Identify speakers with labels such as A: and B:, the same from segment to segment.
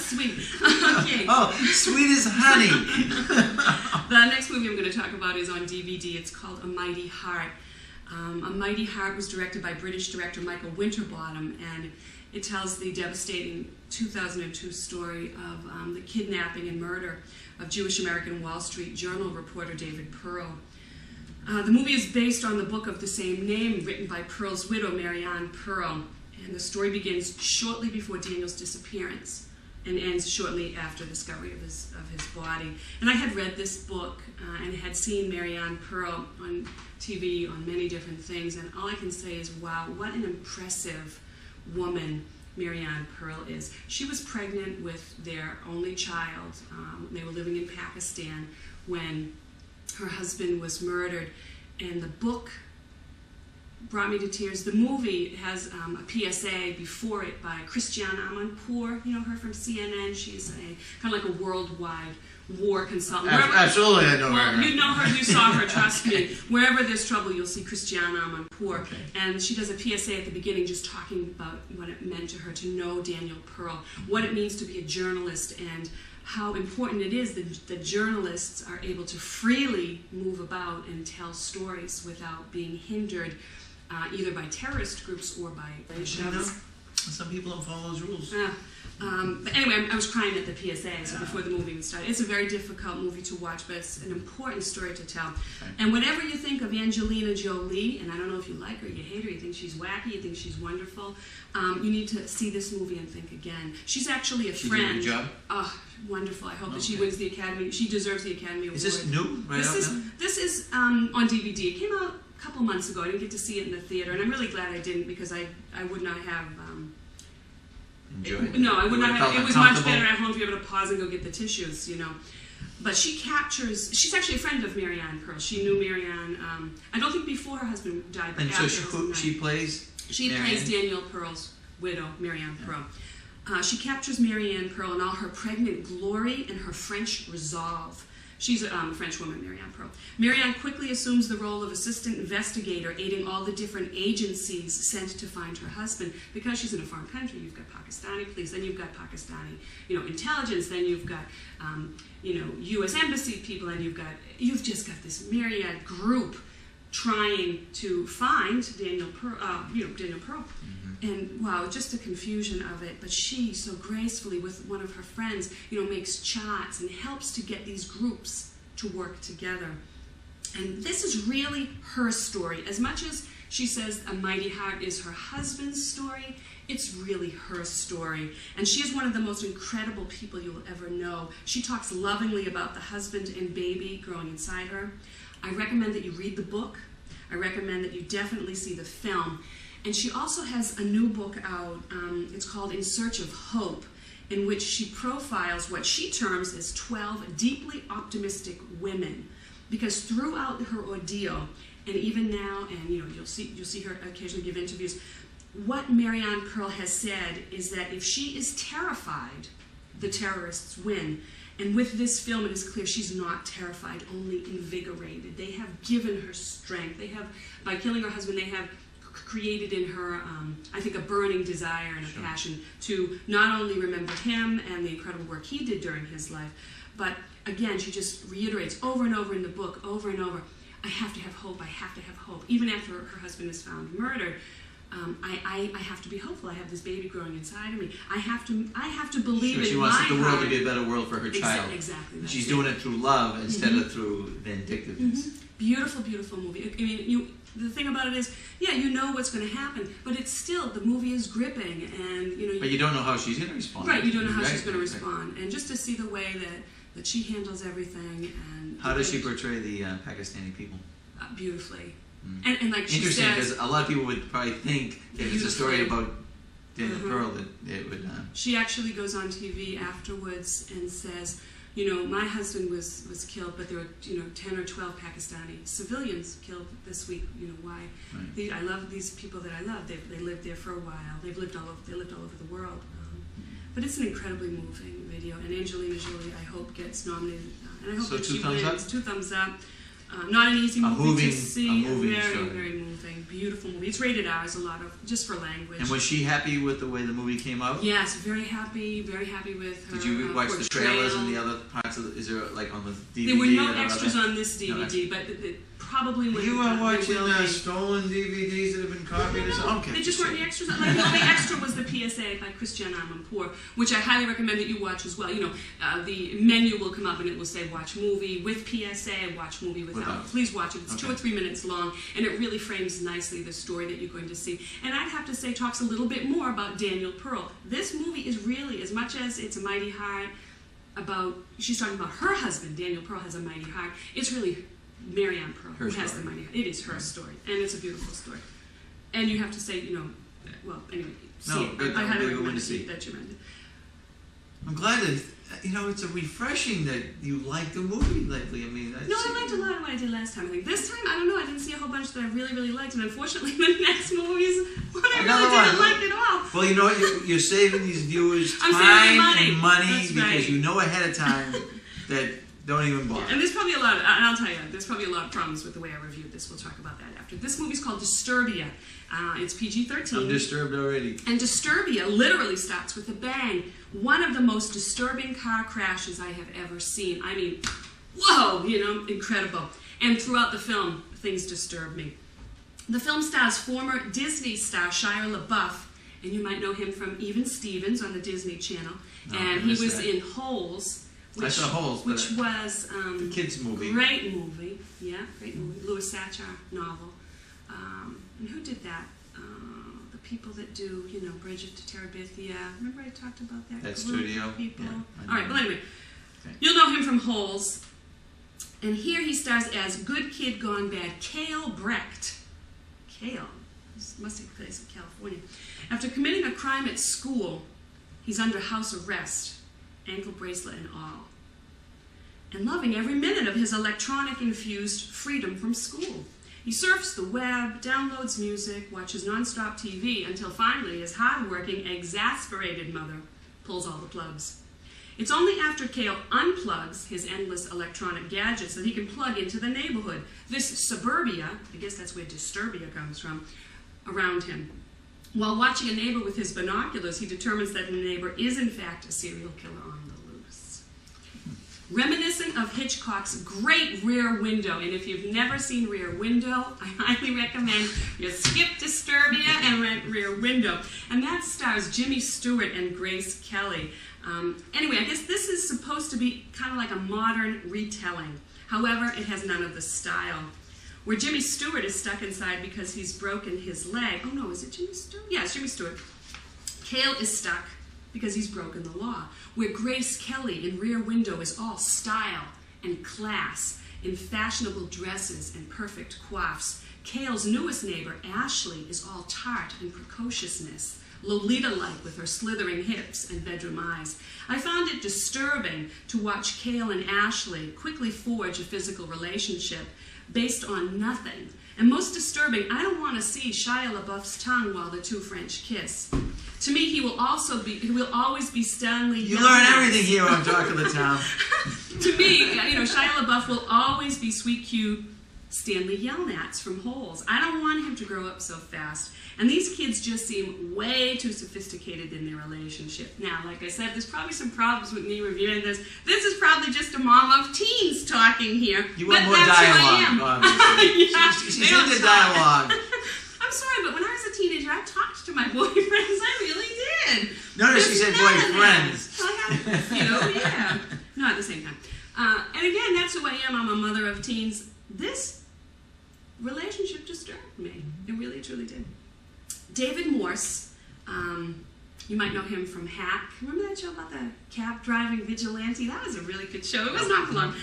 A: sweet. Okay.
B: Oh, sweet as honey.
A: The next movie I'm going to talk about is on DVD. It's called A Mighty Heart. A Mighty Heart was directed by British director Michael Winterbottom, and it tells the devastating 2002 story of the kidnapping and murder of Jewish American Wall Street Journal reporter David Pearl. The movie is based on the book of the same name written by Pearl's widow, Marianne Pearl, and the story begins shortly before Daniel's disappearance and ends shortly after the discovery of his body. And I had read this book and had seen Marianne Pearl on TV on many different things, and all I can say is, wow, what an impressive woman Marianne Pearl is. She was pregnant with their only child. They were living in Pakistan when her husband was murdered, and the book brought me to tears. The movie has a PSA before it by Christiane Amanpour. You know her from CNN. She's a kind of like a worldwide war consultant.
B: Absolutely, I know her.
A: You know her, you saw her, trust me. Wherever there's trouble, you'll see Christiane Amanpour.
B: Okay.
A: And she does a PSA at the beginning just talking about what it meant to her to know Daniel Pearl, what it means to be a journalist, and how important it is that journalists are able to freely move about and tell stories without being hindered either by terrorist groups or by shows.
B: Some people don't follow those rules.
A: But anyway, I was crying at the PSA, so before the movie started. It's a very difficult movie to watch, but it's an important story to tell. Okay. And whatever you think of Angelina Jolie, and I don't know if you like her, you hate her, you think she's wacky, you think she's wonderful, you need to see this movie and think again. She's actually a friend.
B: She's doing a job?
A: Oh, wonderful. I hope that she wins the Academy. She deserves the Academy Award.
B: Is this new?
A: This is on DVD. It came out a couple months ago. I didn't get to see it in the theater, and I'm really glad I didn't, because I would not have... I would not have. It was much better at home to be able to pause and go get the tissues, you know. But she captures. She's actually a friend of Marianne Pearl. She knew Marianne. I don't think before her husband died, but
B: and
A: after.
B: So she plays.
A: She plays Daniel Pearl's widow, Marianne Pearl. She captures Marianne Pearl in all her pregnant glory and her French resolve. She's a French woman, Marianne Pearl. Marianne quickly assumes the role of assistant investigator, aiding all the different agencies sent to find her husband. Because she's in a foreign country, you've got Pakistani police, then you've got Pakistani, intelligence, then you've got, U.S. embassy people, and you've just got this myriad group trying to find Daniel Pearl. Mm-hmm. And wow, just a confusion of it. But she so gracefully, with one of her friends, makes charts and helps to get these groups to work together. And this is really her story. As much as she says A Mighty Heart is her husband's story, it's really her story. And she is one of the most incredible people you will ever know. She talks lovingly about the husband and baby growing inside her. I recommend that you read the book. I recommend that you definitely see the film. And she also has a new book out. It's called In Search of Hope, in which she profiles what she terms as 12 deeply optimistic women. Because throughout her ordeal, and even now, and you'll see her occasionally give interviews, what Marianne Pearl has said is that if she is terrified, the terrorists win. And with this film, it is clear she's not terrified, only invigorated. They have given her strength. They have, by killing her husband, they have created in her, I think, a burning desire and a passion to not only remember him and the incredible work he did during his life, but again, she just reiterates over and over in the book, over and over, I have to have hope, I have to have hope. Even after her husband is found murdered, I have to be hopeful. I have this baby growing inside of me. I have to believe in my heart.
B: She wants the world to be a better world for her child.
A: Exactly.
B: She's doing it through love instead of through vindictiveness.
A: Mm-hmm. Beautiful, beautiful movie. I mean, the thing about it is, you know what's going to happen, but it's still, the movie is gripping, and
B: But you don't know how she's going to respond.
A: Right, you don't know how she's going to respond, and just to see the way that she handles everything, and
B: how does she portray the Pakistani people?
A: Beautifully. And like she
B: interesting,
A: says,
B: because a lot of people would probably think if it's a story about Daniel Pearl that it would.
A: She actually goes on TV afterwards and says, my husband was killed, but there were 10 or 12 Pakistani civilians killed this week. Why? Right. I love these people that I love. They lived there for a while. They lived all over the world. But it's an incredibly moving video, and Angelina Jolie, I hope, gets nominated, and I hope that she wins.
B: 2 thumbs up.
A: 2 thumbs up. Not an easy movie to
B: A
A: see.
B: moving
A: Very,
B: story.
A: very moving. Beautiful movie. It's rated R, a lot of, just for language.
B: And was she happy with the way the movie came out?
A: Yes, very happy with her.
B: Did you watch the
A: portrayal.
B: trailers and the other parts of the, is there like on the DVD?
A: There were no
B: or
A: extras
B: other?
A: on this DVD, but probably when
C: You are watching
A: there will be.
C: stolen DVDs that have been copied or something? Okay.
A: They just weren't the extras. Like, the only extra was the PSA by Christiane Amanpour, which I highly recommend that you watch as well. You know, the menu will come up and it will say watch movie with PSA, watch movie without. Please watch it. It's 2 or 3 minutes long, and it really frames nicely the story that you're going to see. And I'd have to say, talks a little bit more about Daniel Pearl. This movie is really, as much as it's a mighty heart about, she's talking about her husband, Daniel Pearl has a mighty heart. It's really Marianne Pearl who has the mighty heart. It is her story, and it's a beautiful story. And you have to say, you know, well, anyway, see it.
B: Good,
A: I highly
B: good one
A: recommend
B: to see.
A: that you recommend it.
C: I'm glad that, you know, it's a refreshing that you like the movie lately. I mean,
A: No, I liked a lot of what I did last time. I think this time, I don't know, I didn't see a whole bunch that I really, really liked, and unfortunately, the next movies, one I
C: Another
A: really didn't
C: one.
A: like at all.
C: Well, you know what? You're saving these viewers
A: I'm
C: time
A: saving
C: and money
A: That's
C: because
A: right.
C: you know ahead of time that don't even bother.
A: And there's probably a lot of, and I'll tell you, there's probably a lot of problems with the way I reviewed this. We'll talk about that after. This movie's called Disturbia. It's PG-13.
C: I'm disturbed already.
A: And Disturbia literally starts with a bang. One of the most disturbing car crashes I have ever seen. I mean, whoa, you know, incredible. And throughout the film, things disturb me. The film stars former Disney star Shia LaBeouf, and you might know him from Even Stevens on the Disney Channel.
C: No,
A: And
C: I
A: he
C: missed
A: was
C: that.
A: in Holes.
C: I saw Holes, but
A: which was
C: the kids' movie.
A: Great movie, yeah, great movie. Louis Sachar novel. And who did that? The people that do, you know, Bridge to Terabithia. Remember I talked about that?
C: That
A: group of
C: studio?
A: people.
C: Yeah, I
A: All right,
C: know.
A: well anyway,
C: Okay.
A: you'll know him from Holes. And here he stars as good kid gone bad, Cale Brecht. Cale, this must take place in California. After committing a crime at school, he's under house arrest, ankle bracelet and all, and loving every minute of his electronic-infused freedom from school. He surfs the web, downloads music, watches nonstop TV, until finally his hard-working, exasperated mother pulls all the plugs. It's only after Cale unplugs his endless electronic gadgets that he can plug into the neighborhood, this suburbia, I guess that's where Disturbia comes from, around him. While watching a neighbor with his binoculars, he determines that the neighbor is in fact a serial killer on the loose. Reminiscent of Hitchcock's great Rear Window, and if you've never seen Rear Window, I highly recommend you skip Disturbia and rent Rear Window. And that stars Jimmy Stewart and Grace Kelley. Anyway, I guess this is supposed to be kind of like a modern retelling. However, it has none of the style. Where Jimmy Stewart is stuck inside because he's broken his leg. Oh no, is it Jimmy Stewart? Yeah, it's Jimmy Stewart. Cale is stuck because he's broken the law. Where Grace Kelley in Rear Window is all style and class, in fashionable dresses and perfect coiffes. Cale's newest neighbor, Ashley, is all tart and precociousness, Lolita-like with her slithering hips and bedroom eyes. I found it disturbing to watch Cale and Ashley quickly forge a physical relationship based on nothing. And most disturbing, I don't want to see Shia LaBeouf's tongue while the two French kiss. To me, he will always be Stanley
C: You
A: Yelnats.
C: learn everything here on Talk of the Town.
A: To me, you know, Shia LaBeouf will always be sweet, cute Stanley Yelnats from Holes. I don't want him to grow up so fast. And these kids just seem way too sophisticated in their relationship. Now, like I said, there's probably some problems with me reviewing this. This is probably just a mom of teens talking here.
C: You want
A: but
C: more
A: that's
C: dialogue,
A: who I am.
C: obviously.
A: Yeah,
C: She's
A: they don't
C: into
A: talk.
C: dialogue.
A: I'm sorry, but when I was a teenager, I talked to my boyfriends. I really did.
C: Notice she said
A: There's none of that.
C: boyfriends.
A: Well, I had a few, yeah. No, at the same time. And again, that's who I am. I'm a mother of teens. This relationship disturbed me. It really, truly did. David Morse, you might know him from Hack. Remember that show about the cab driving vigilante? That was a really good show. It was not for long.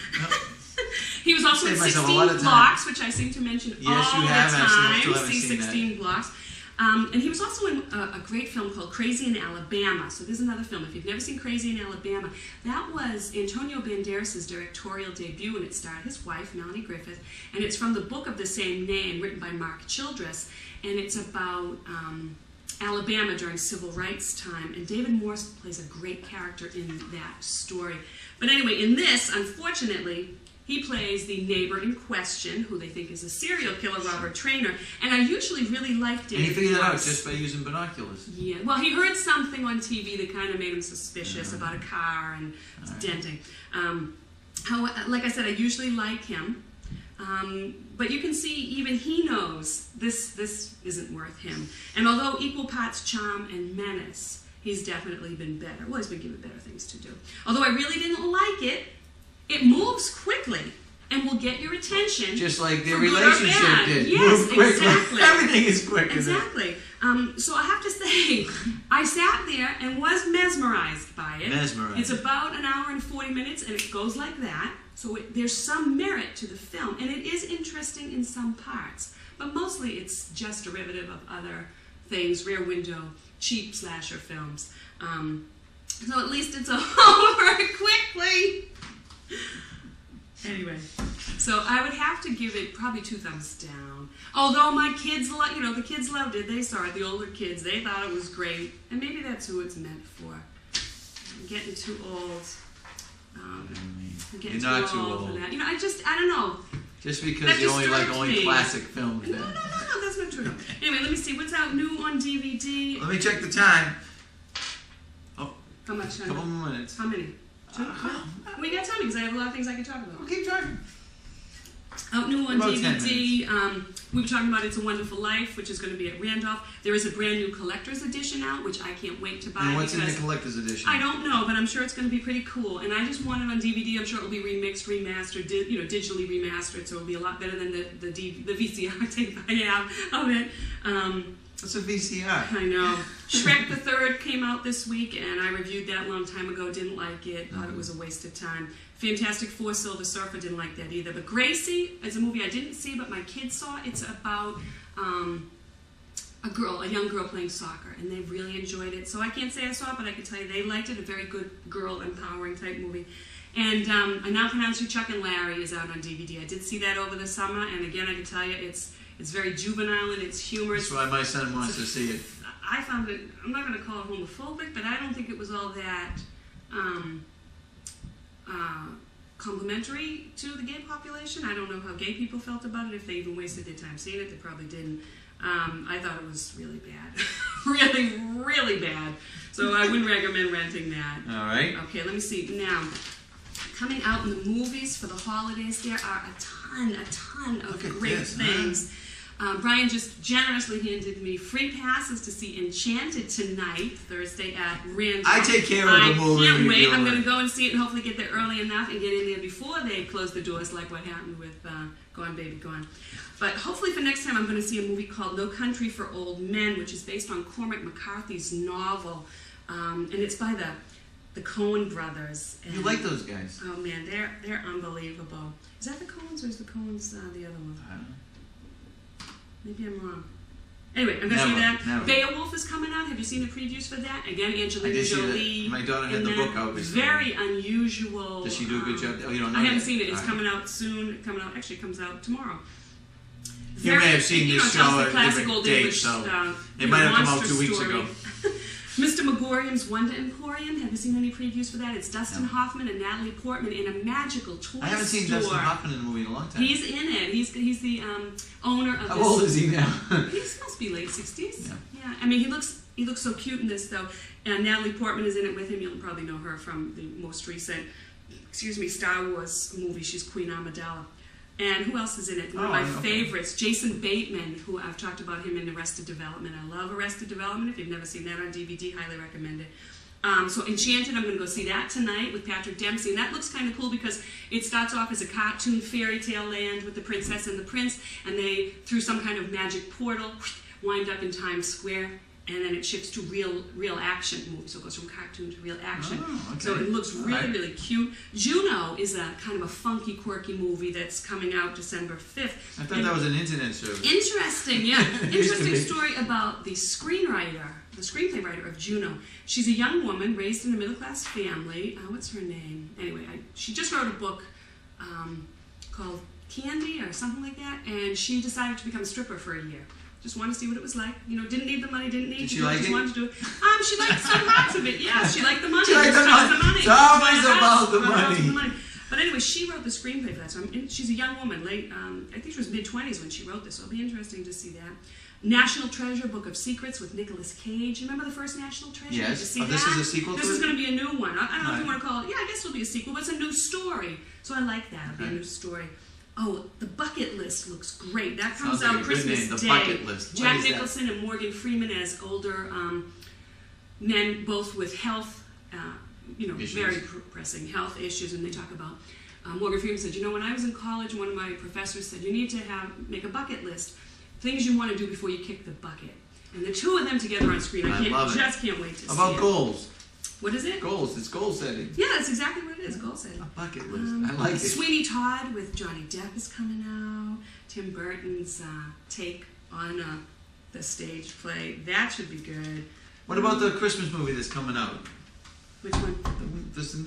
A: He was also in
B: Saved myself a lot
A: 16
B: of time.
A: Blocks, which I seem to mention
C: Yes,
A: all
C: you
A: the
C: have, actually. I
A: time.
C: still haven't
A: See
C: seen that.
A: 16 Blocks. And he was also in a great film called Crazy in Alabama. So there's another film. If you've never seen Crazy in Alabama, that was Antonio Banderas' directorial debut, and it starred his wife, Melanie Griffith. And it's from the book of the same name, written by Mark Childress. And it's about Alabama during civil rights time. And David Morse plays a great character in that story. But anyway, in this, unfortunately, He plays the neighbor in question, who they think is a serial killer, Robert Traynor. And I usually really liked David.
C: And he figured it out
A: Cross.
C: just by using binoculars.
A: Yeah, well, he heard something on TV that kind of made him suspicious about a car and denting. Like I said, I usually like him. But you can see even he knows this isn't worth him. And although equal parts charm and menace, he's definitely been better. Well, he's been given better things to do. Although I really didn't like it, it moves quickly and will get your attention.
C: Just like their
A: for good or
C: relationship
A: bad.
C: did.
A: Yes,
C: Move quickly.
A: exactly.
C: Everything is quick.
A: Exactly. So I have to say, I sat there and was mesmerized by it.
C: Mesmerized.
A: It's about an hour and 40 minutes, and it goes like that. So there's some merit to the film, and it is interesting in some parts. But mostly it's just derivative of other things, Rear Window, cheap slasher films. So at least it's over quickly. Anyway, so I would have to give it probably 2 thumbs down. Although my kids, the kids loved it. They saw it. The older kids, they thought it was great, and maybe that's who it's meant for. I'm getting too old. I'm getting
C: You're not too old.
A: for that. I don't know.
C: Just because
A: That
C: you only like
A: disturbs
C: only
A: me.
C: classic films.
A: No,
C: Then.
A: that's not true. Anyway, let me see what's out new on DVD.
C: Let me check the time.
A: How much?
C: A couple more minutes.
A: How many? 2? We got time because I have a lot of things I can talk about.
C: We'll keep talking.
A: Out new on
C: About 10
A: DVD, we were talking about It's a Wonderful Life, which is going to be at Randolph. There is a brand new collector's edition out, which I can't wait to buy.
C: And what's in the
A: because
C: collector's edition?
A: I don't know, but I'm sure it's going to be pretty cool. And I just want it on DVD. I'm sure it'll be remixed, remastered, digitally remastered, so it'll be a lot better than the VCR tape I have of it.
C: What's a VCR?
A: I know. Shrek the Third came out this week, and I reviewed that a long time ago. Didn't like it. Thought it was a waste of time. Fantastic Four, Silver Surfer, didn't like that either. But Gracie is a movie I didn't see, but my kids saw. It's about a young girl playing soccer, and they really enjoyed it. So I can't say I saw it, but I can tell you they liked it. A very good girl empowering type movie. And I Now Pronounce You Chuck and Larry is out on DVD. I did see that over the summer, and again, I can tell you it's very juvenile and it's humorous.
C: That's why my son wants to see it.
A: I found it, I'm not going to call it homophobic, but I don't think it was all that complimentary to the gay population. I don't know how gay people felt about it, if they even wasted their time seeing it. They probably didn't. I thought it was really bad. really, really bad. So I wouldn't recommend renting that.
C: All right.
A: Okay, let me see. Now, coming out in the movies for the holidays, there are a ton of great things. Brian just generously handed me free passes to see Enchanted tonight, Thursday at Randolph.
C: I take care of the movie.
A: I can't wait. I'm going to go and see it and hopefully get there early enough and get in there before they close the doors, like what happened with Gone Baby Gone. But hopefully for next time I'm going to see a movie called No Country for Old Men, which is based on Cormac McCarthy's novel. And it's by the Coen brothers. And,
C: You like those guys?
A: Oh man, they're unbelievable. Is that the Coens or is the Coens the other one?
C: I don't know.
A: Maybe I'm wrong. Anyway, I'm going to see that.
C: Never.
A: Beowulf is coming out. Have you seen the previews for that? Again, Angelina Jolie.
C: My daughter had
A: in
C: the
A: that.
C: book out recently.
A: Very unusual.
C: Does she do a good job? Oh, you don't know
A: I haven't
C: yet?
A: seen it. It's
C: All right.
A: coming out soon. Actually, it comes out tomorrow.
C: You may have seen this show
A: tells the
C: at
A: classic
C: different
A: old
C: dates,
A: English,
C: so it might have come out
A: monster
C: 2 weeks
A: story.
C: ago.
A: Mr. Megorium's Wonder Emporium. Have you seen any previews for that? It's Dustin
C: No.
A: Hoffman and Natalie Portman in a magical toy
C: I haven't seen
A: store.
C: Dustin Hoffman in a movie in a long time.
A: He's in it. He's the owner of
C: How
A: this.
C: old is he now?
A: He must be late 60s.
C: Yeah.
A: I mean, he looks so cute in this, though. And Natalie Portman is in it with him. You'll probably know her from the most recent, Star Wars movie. She's Queen Amidala. And who else is in it? One of my favorites, Jason Bateman, who I've talked about him in Arrested Development. I love Arrested Development. If you've never seen that on DVD, highly recommend it. So Enchanted, I'm going to go see that tonight with Patrick Dempsey. And that looks kind of cool because it starts off as a cartoon fairy tale land with the princess and the prince. And they, through some kind of magic portal, wind up in Times Square. And then it shifts to real action movies. So it goes from cartoon to real action.
C: Oh, okay.
A: So it looks really, really cute. Juno is a kind of a funky, quirky movie that's coming out December 5th.
C: I thought that was an internet service.
A: Interesting, yeah.
C: Used to
A: Interesting
C: be.
A: story about the screenplay writer of Juno. She's a young woman raised in a middle-class family. What's her name? Anyway, she just wrote a book called Candy or something like that, and she decided to become a stripper for a year. Just wanted to see what it was like. Didn't need the money, didn't need
C: Did
A: to
C: she
A: do it,
C: like
A: just
C: it?
A: wanted to do it. She liked some parts of it, yes. She liked the money.
C: She liked the
A: Just chose
C: money. It's always about the money.
A: But anyway, she wrote the screenplay for that. So she's a young woman, late, I think she was mid-20s when she wrote this. So it'll be interesting to see that. National Treasure, Book of Secrets with Nicolas Cage. Remember the first National Treasure?
C: Yes.
A: Did you see that?
C: This is a sequel
A: This
C: to
A: is
C: it?
A: going to be a new one. I don't know if you want to call it. Yeah, I guess it'll be a sequel, but it's a new story. So I like that. It'll be a new story. Oh, The Bucket List looks great. That comes
C: Sounds like
A: out
C: a good
A: Christmas
C: name, The
A: Day.
C: Bucket List. What
A: Jack
C: is that?
A: Nicholson and Morgan Freeman as older men, both with health,
C: Issues.
A: very pressing health issues, and they talk about. Morgan Freeman said, when I was in college, one of my professors said, you need to make a bucket list, things you want to do before you kick the bucket. And the two of them together on screen, I just can't wait to see it.
C: About goals.
A: What is it?
C: Goals. It's goal setting.
A: Yeah, that's exactly what it is, goal setting.
C: A bucket list. I like it.
A: Sweeney Todd with Johnny Depp is coming out. Tim Burton's take on the stage play. That should be good.
C: What about the Christmas movie that's coming out?
A: Which one?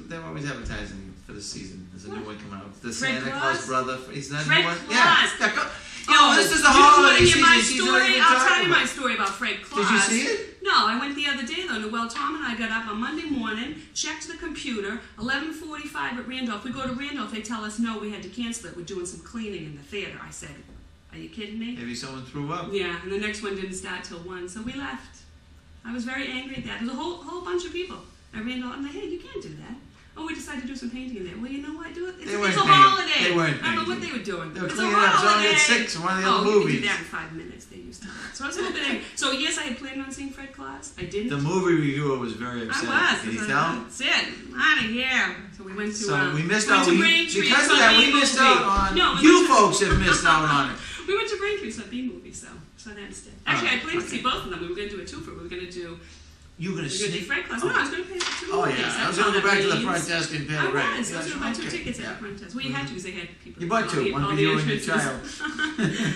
C: They're always advertising for this season. There's a new one coming out. The
A: Fred
C: Santa
A: Claus?
C: Claus brother. Is that
A: Fred
C: new one?
A: Claus.
C: Yeah. This is a holiday
A: you want to hear my
C: season.
A: story? I'll tell you my story about Fred Claus.
C: Did you see it?
A: No, I went the other day though. Well, Tom and I got up on Monday morning, checked the computer. 11:45 at Randolph. We go to Randolph. They tell us no, we had to cancel it. We're doing some cleaning in the theater. I said, "Are you kidding me?"
C: Maybe someone threw up.
A: Yeah, and the next one didn't start till 1, so we left. I was very angry at that. There's a whole bunch of people at Randolph. I'm like, hey, you can't do that. Oh, we decided to do some painting in there. Well, you know what? Do it. It's a holiday.
C: They weren't
A: I don't know what
C: painting.
A: they were doing.
C: They were
A: It's
C: cleaning
A: a
C: up. It's only
A: holiday.
C: at 6 in one of the other
A: We
C: movies.
A: could do that in 5 minutes. They used to. So I was a little bit angry. So yes, I had planned on seeing Fred Claus. I didn't.
C: The movie reviewer was very upset.
A: I was.
C: Did he tell?
A: That's it. Out of here. So we went to.
C: So we missed
A: went
C: out.
A: to Braintree.
C: Because
A: saw
C: of that, we
A: B-movie.
C: missed out on.
A: No, we
C: You
A: went to-
C: folks have missed out on it.
A: We went to Braintree, saw B-movie, so that instead. Actually, I planned to see both of them. We were going to do a twofer. We were going to do.
C: You were going to
A: We were going to do
C: sneak.
A: Fred Claus. No, I was going to pay for 2
C: Oh
A: movies.
C: yeah, I
A: That's
C: was going to
A: all
C: go back
A: that
C: to the
A: means.
C: front desk and pay
A: I
C: the rent.
A: was. I was going to buy 2
C: Okay,
A: tickets at
C: yeah.
A: the front desk. Well, you had to because they had people.
C: You bought 2,
A: all
C: one
A: the
C: for you and your
A: entrances.
C: child.